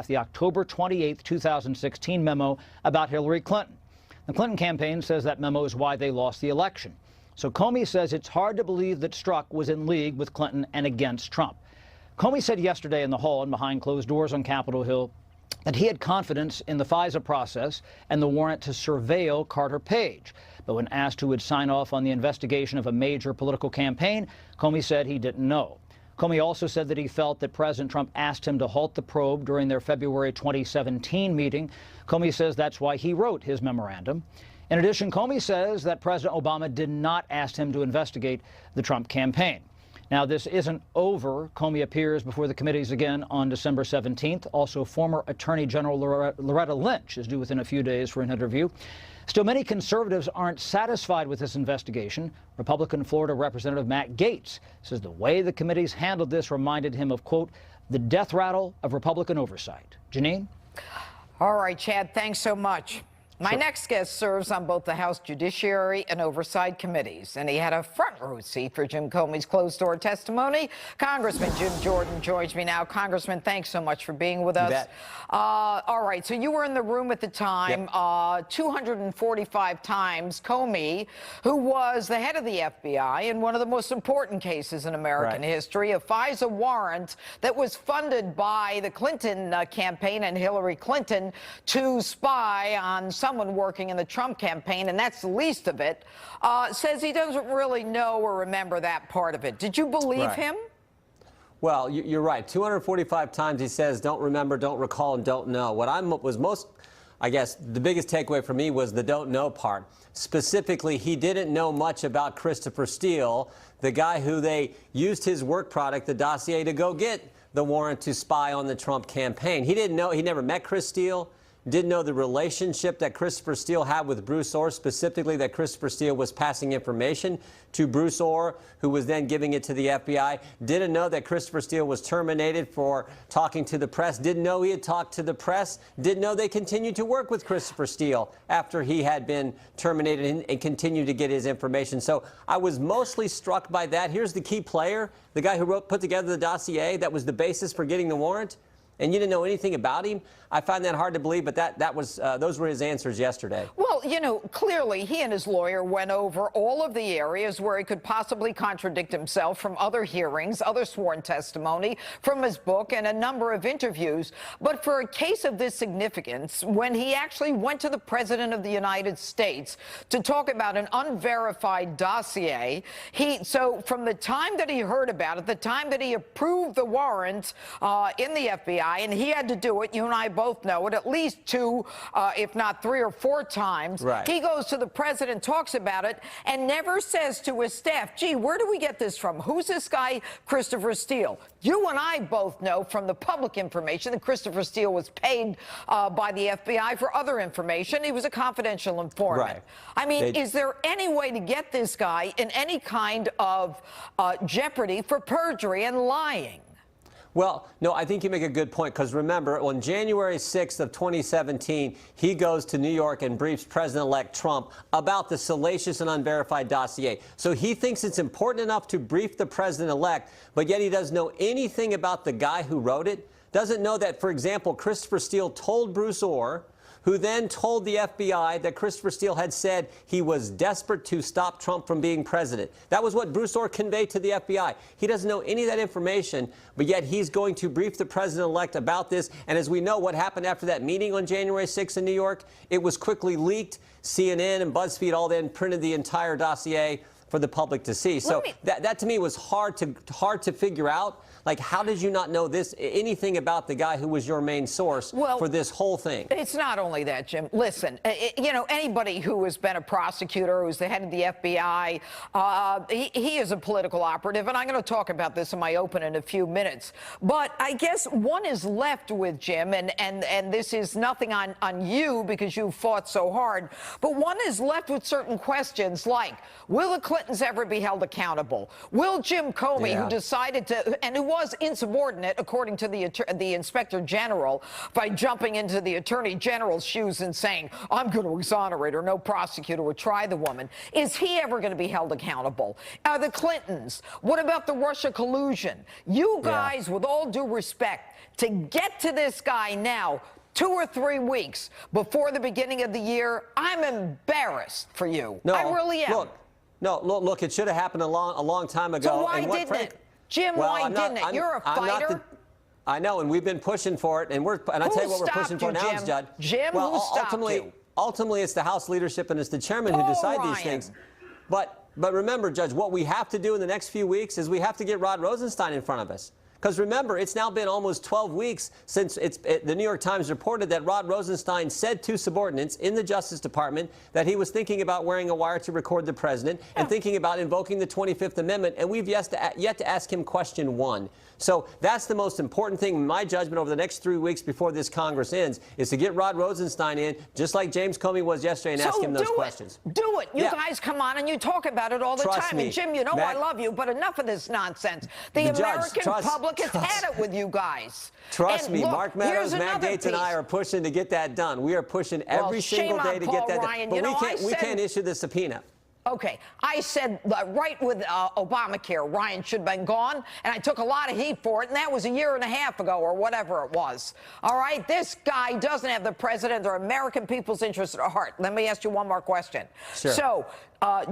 the October 28, 2016 memo about Hillary Clinton. The Clinton campaign says that memo is why they lost the election. So Comey says it's hard to believe that Strzok was in league with Clinton and against Trump. Comey said yesterday in the hall and behind closed doors on Capitol Hill that he had confidence in the FISA process and the warrant to surveil Carter Page. But when asked who would sign off on the investigation of a major political campaign, Comey said he didn't know. Comey also said that he felt that President Trump asked him to halt the probe during their February 2017 meeting. Comey says that's why he wrote his memorandum. In addition, Comey says that President Obama did not ask him to investigate the Trump campaign. Now, this isn't over. Comey appears before the committees again on December 17th. Also, former Attorney General Loretta Lynch is due within a few days for an interview. Still, many conservatives aren't satisfied with this investigation. Republican Florida Representative Matt Gaetz says the way the committees handled this reminded him of, quote, the death rattle of Republican oversight. Jeanine? All right, Chad, thanks so much. My Sure. next guest serves on both the House Judiciary and Oversight Committees, and he had a front-row seat for Jim Comey's closed-door testimony. Congressman Jim Jordan joins me now. Congressman, thanks so much for being with us. You bet. All right, so you were in the room at the time. Yep. 245 times, Comey, who was the head of the FBI in one of the most important cases in American history, a FISA warrant that was funded by the Clinton campaign and Hillary Clinton to spy on someone working in the Trump campaign, and that's the least of it, says he doesn't really know or remember that part of it. Did you believe him? Well, you're right. 245 times he says, don't remember, don't recall, and don't know. What was most, I guess, the biggest takeaway for me was the don't know part. Specifically, he didn't know much about Christopher Steele, the guy who they used his work product, the dossier, to go get the warrant to spy on the Trump campaign. He didn't know, he never met Chris Steele. Didn't know the relationship that Christopher Steele had with Bruce Orr, specifically that Christopher Steele was passing information to Bruce Orr, who was then giving it to the FBI. Didn't know that Christopher Steele was terminated for talking to the press. Didn't know he had talked to the press. Didn't know they continued to work with Christopher Steele after he had been terminated and continued to get his information. So I was mostly struck by that. Here's the key player, the guy who put together the dossier that was the basis for getting the warrant, and you didn't know anything about him. I find that hard to believe, but those were his answers yesterday. Well, you know, clearly he and his lawyer went over all of the areas where he could possibly contradict himself from other hearings, other sworn testimony, from his book, and a number of interviews. But for a case of this significance, when he actually went to the President of the United States to talk about an unverified dossier, so from the time that he heard about it, the time that he approved the warrant in the FBI, and he had to do it, you and I both know it, at least 2, if not 3 or 4 times. He goes to the president, talks about it, and never says to his staff, gee, where do we get this from? Who's this guy, Christopher Steele? You and I both know from the public information that Christopher Steele was paid by the FBI for other information. He was a confidential informant. I mean, is there any way to get this guy in any kind of jeopardy for perjury and lying? Well, no, I think you make a good point, because remember, on January 6th of 2017, he goes to New York and briefs President-elect Trump about the salacious and unverified dossier. So he thinks it's important enough to brief the president-elect, but yet he doesn't know anything about the guy who wrote it. Doesn't know that, for example, Christopher Steele told Bruce Orr, who then told the FBI that Christopher Steele had said he was desperate to stop Trump from being president. That was what Bruce Orr conveyed to the FBI. He doesn't know any of that information, but yet he's going to brief the president-elect about this. And as we know, what happened after that meeting on January 6th in New York, it was quickly leaked. CNN and BuzzFeed all then printed the entire dossier for the public to see. So that to me was hard to figure out. Like, how did you not know anything about the guy who was your main source for this whole thing? It's not only that, Jim. Listen, you know, anybody who has been a prosecutor, who's the head of the FBI, he is a political operative, and I'm going to talk about this in my open in a few minutes. But I guess one is left with, Jim, and this is nothing on you because you fought so hard, but one is left with certain questions like, will the Clintons ever be held accountable? Will Jim Comey, who decided to, and who was insubordinate, according to the Inspector General, by jumping into the Attorney General's shoes and saying, I'm going to exonerate her, no prosecutor would try the woman, is he ever going to be held accountable? Are the Clintons? What about the Russia collusion? You guys, with all due respect, to get to this guy now, 2 or 3 weeks before the beginning of the year, I'm embarrassed for you. No, I really am. Look, it should have happened a long time ago. So why didn't it? Jim, why didn't it? You're a fighter. I know, and we've been pushing for it, and I tell you what we're pushing for now, Judge. Jim, who stopped you? Ultimately, it's the House leadership and it's the chairman who decide these things. But remember, Judge, what we have to do in the next few weeks is we have to get Rod Rosenstein in front of us. Because remember, it's now been almost 12 weeks since the New York Times reported that Rod Rosenstein said to subordinates in the Justice Department that he was thinking about wearing a wire to record the president and thinking about invoking the 25th Amendment, and we've yet to ask him question 1. So that's the most important thing, in my judgment, over the next 3 weeks before this Congress ends, is to get Rod Rosenstein in, just like James Comey was yesterday, and ask him those questions. Do it. You guys come on and you talk about it all the Trust time. me, And Jim, you know I love you, but enough of this nonsense. The American public has had it with you guys. Trust me, look, Mark Meadows, Matt Gaetz, and I are pushing to get that done. We are pushing every single day to get that done. But we can't issue the subpoena. Okay, I said right with Obamacare, Ryan should have been gone, and I took a lot of heat for it, and that was a year and a half ago or whatever it was. All right, this guy doesn't have the president or American people's interests at heart. Let me ask you one more question. Sure. So,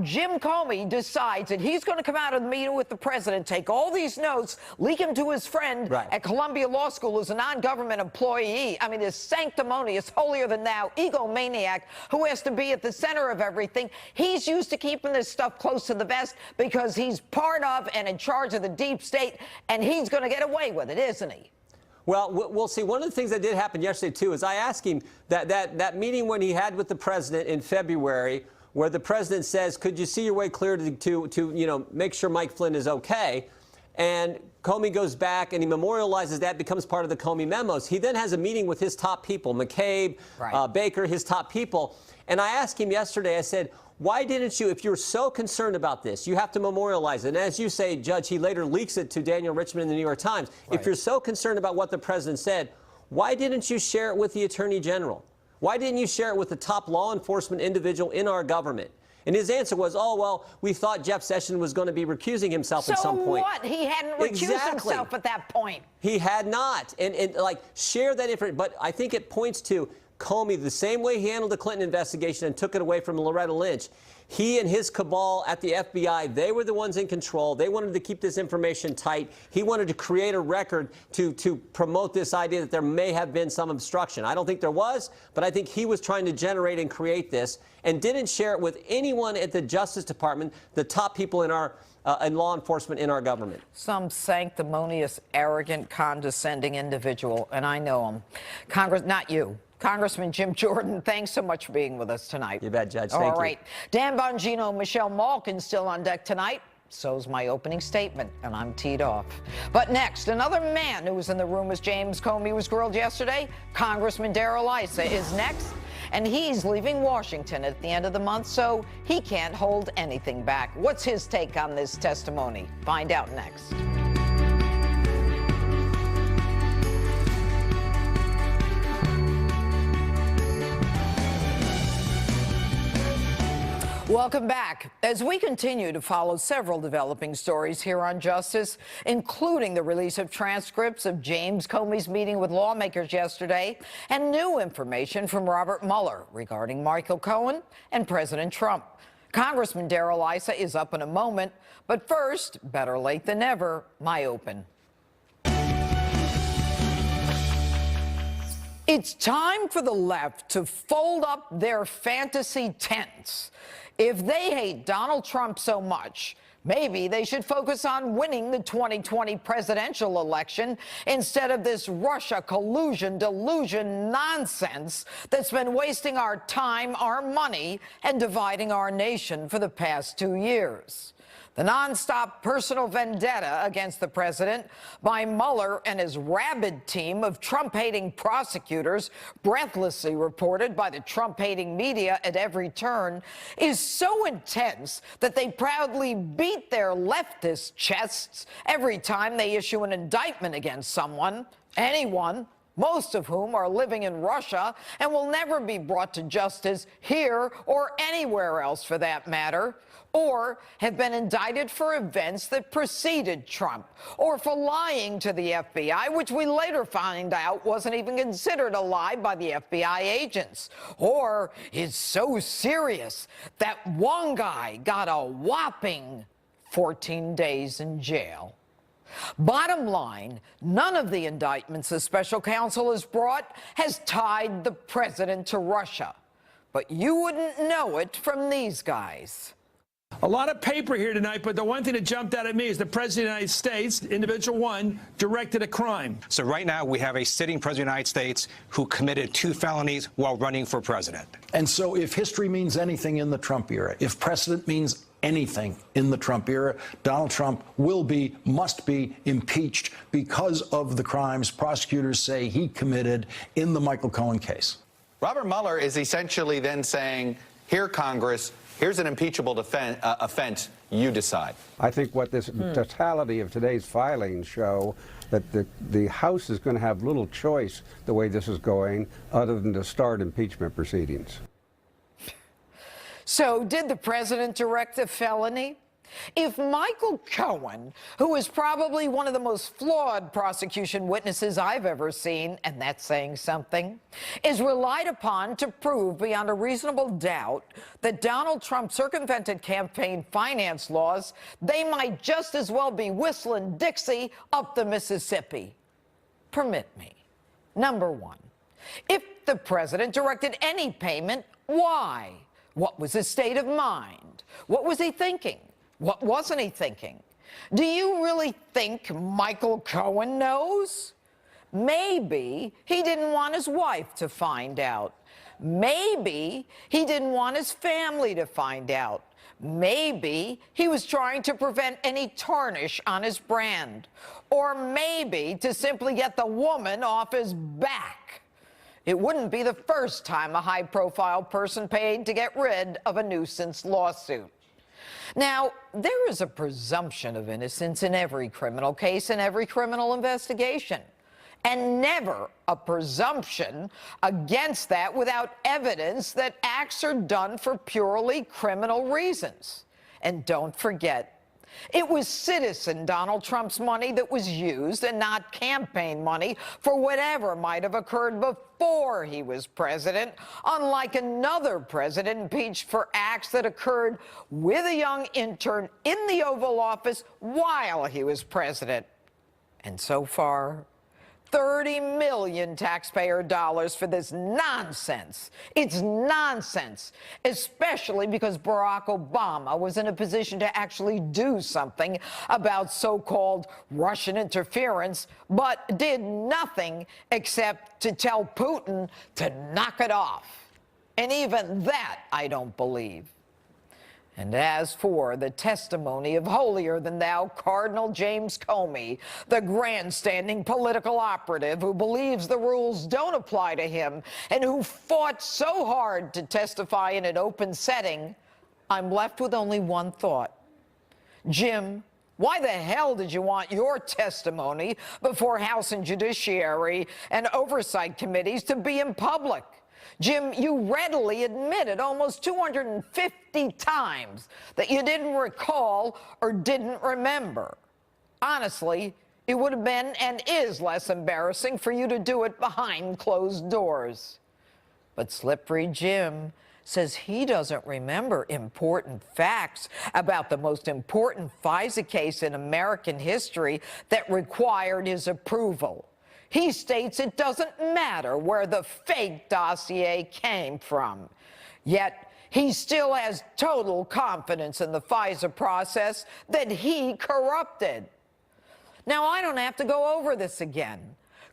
Jim Comey decides that he's going to come out of the meeting with the president, take all these notes, leak them to his friend at Columbia Law School who's a non-government employee. I mean, this sanctimonious, holier-than-thou egomaniac who has to be at the center of everything. He's used to keeping this stuff close to the vest because he's part of and in charge of the deep state, and he's going to get away with it, isn't he? Well, we'll see. One of the things that did happen yesterday, too, is I asked him that meeting when he had with the president in February, where the president says, could you see your way clear to make sure Mike Flynn is okay? And Comey goes back and he memorializes that, becomes part of the Comey memos. He then has a meeting with his top people, McCabe, Baker, his top people. And I asked him yesterday, I said, why didn't you, if you're so concerned about this, you have to memorialize it. And as you say, Judge, he later leaks it to Daniel Richman in the New York Times. If you're so concerned about what the president said, why didn't you share it with the Attorney General? Why didn't you share it with the top law enforcement individual in our government? And his answer was, oh, well, we thought Jeff Sessions was going to be recusing himself at some point. So what? He hadn't recused himself at that point. He had not. And like, share that information. But I think it points to Comey, the same way he handled the Clinton investigation and took it away from Loretta Lynch. He and his cabal at the FBI, they were the ones in control. They wanted to keep this information tight. He wanted to create a record to promote this idea that there may have been some obstruction. I don't think there was, but I think he was trying to generate and create this and didn't share it with anyone at the Justice Department, the top people in our in law enforcement in our government. Some sanctimonious, arrogant, condescending individual, and I know him. Not you. Congressman Jim Jordan, thanks so much for being with us tonight. You bet, Judge. Thank you. All right. Dan Bongino, Michelle Malkin still on deck tonight. So's my opening statement, and I'm teed off. But next, another man who was in the room as James Comey was grilled yesterday, Congressman Darrell Issa, is next. And he's leaving Washington at the end of the month, so he can't hold anything back. What's his take on this testimony? Find out next. Welcome back. As we continue to follow several developing stories here on Justice, including the release of transcripts of James Comey's meeting with lawmakers yesterday and new information from Robert Mueller regarding Michael Cohen and President Trump. Congressman Darrell Issa is up in a moment, but first, better late than never, my open. It's time for the left to fold up their fantasy tents. If they hate Donald Trump so much, maybe they should focus on winning the 2020 presidential election instead of this Russia collusion delusion nonsense that's been wasting our time, our money, and dividing our nation for the past 2 years. The nonstop personal vendetta against the president by Mueller and his rabid team of Trump-hating prosecutors, breathlessly reported by the Trump-hating media at every turn, is so intense that they proudly beat their leftist chests every time they issue an indictment against someone, anyone, most of whom are living in Russia and will never be brought to justice here or anywhere else for that matter, or have been indicted for events that preceded Trump, or for lying to the FBI, which we later find out wasn't even considered a lie by the FBI agents, or is so serious that one guy got a whopping 14 days in jail. Bottom line, none of the indictments the special counsel has brought has tied the president to Russia. But you wouldn't know it from these guys. A lot of paper here tonight, but the one thing that jumped out at me is the President of the United States, individual one, directed a crime. So right now we have a sitting President of the United States who committed 2 felonies while running for president. And so if history means anything in the Trump era, if precedent means anything in the Trump era, Donald Trump must be impeached because of the crimes prosecutors say he committed in the Michael Cohen case. Robert Mueller is essentially then saying, here, Congress, here's an impeachable offense, you decide. I think what this totality of today's filings show that the House is going to have little choice the way this is going other than to start impeachment proceedings. So did the president direct a felony? If Michael Cohen, who is probably one of the most flawed prosecution witnesses I've ever seen, and that's saying something, is relied upon to prove beyond a reasonable doubt that Donald Trump circumvented campaign finance laws, they might just as well be whistling Dixie up the Mississippi. Permit me. Number one, if the president directed any payment, why? What was his state of mind? What was he thinking? What wasn't he thinking? Do you really think Michael Cohen knows? Maybe he didn't want his wife to find out. Maybe he didn't want his family to find out. Maybe he was trying to prevent any tarnish on his brand. Or maybe to simply get the woman off his back. It wouldn't be the first time a high-profile person paid to get rid of a nuisance lawsuit. Now, there is a presumption of innocence in every criminal case and every criminal investigation, and never a presumption against that without evidence that acts are done for purely criminal reasons. And don't forget, it was citizen Donald Trump's money that was used and not campaign money for whatever might have occurred before he was president, unlike another president impeached for acts that occurred with a young intern in the Oval Office while he was president. And so far, 30 million taxpayer dollars for this nonsense. It's nonsense, especially because Barack Obama was in a position to actually do something about so-called Russian interference, but did nothing except to tell Putin to knock it off. And even that I don't believe. And as for the testimony of holier-than-thou Cardinal James Comey, the grandstanding political operative who believes the rules don't apply to him and who fought so hard to testify in an open setting, I'm left with only one thought. Jim, why the hell did you want your testimony before House and Judiciary and Oversight Committees to be in public? Jim, you readily admitted almost 250 times that you didn't recall or didn't remember. Honestly, it would have been and is less embarrassing for you to do it behind closed doors. But Slippery Jim says he doesn't remember important facts about the most important FISA case in American history that required his approval. He states it doesn't matter where the fake dossier came from. Yet, he still has total confidence in the FISA process that he corrupted. Now, I don't have to go over this again.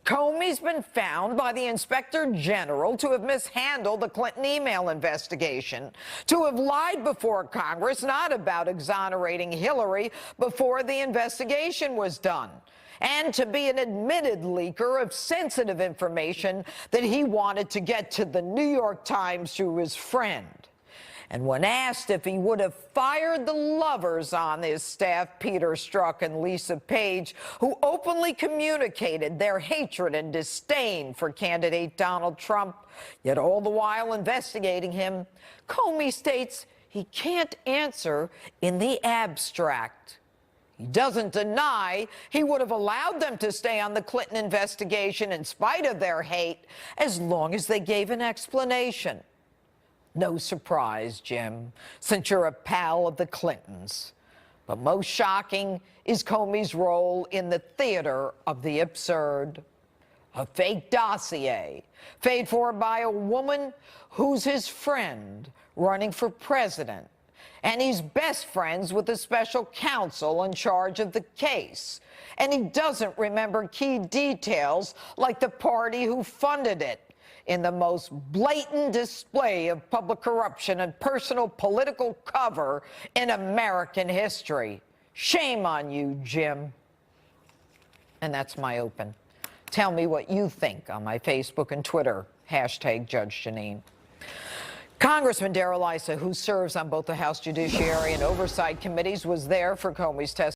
Comey's been found by the Inspector General to have mishandled the Clinton email investigation, to have lied before Congress, not about exonerating Hillary, before the investigation was done, and to be an admitted leaker of sensitive information that he wanted to get to the New York Times through his friend. And when asked if he would have fired the lovers on his staff, Peter Strzok and Lisa Page, who openly communicated their hatred and disdain for candidate Donald Trump, yet all the while investigating him, Comey states he can't answer in the abstract. He doesn't deny he would have allowed them to stay on the Clinton investigation in spite of their hate, as long as they gave an explanation. No surprise, Jim, since you're a pal of the Clintons. But most shocking is Comey's role in the theater of the absurd. A fake dossier paid for by a woman who's his friend running for president. And he's best friends with the special counsel in charge of the case. And he doesn't remember key details like the party who funded it, in the most blatant display of public corruption and personal political cover in American history. Shame on you, Jim. And that's my open. Tell me what you think on my Facebook and Twitter, #JudgeJeanine. Congressman Darrell Issa, who serves on both the House Judiciary and Oversight Committees, was there for Comey's testimony.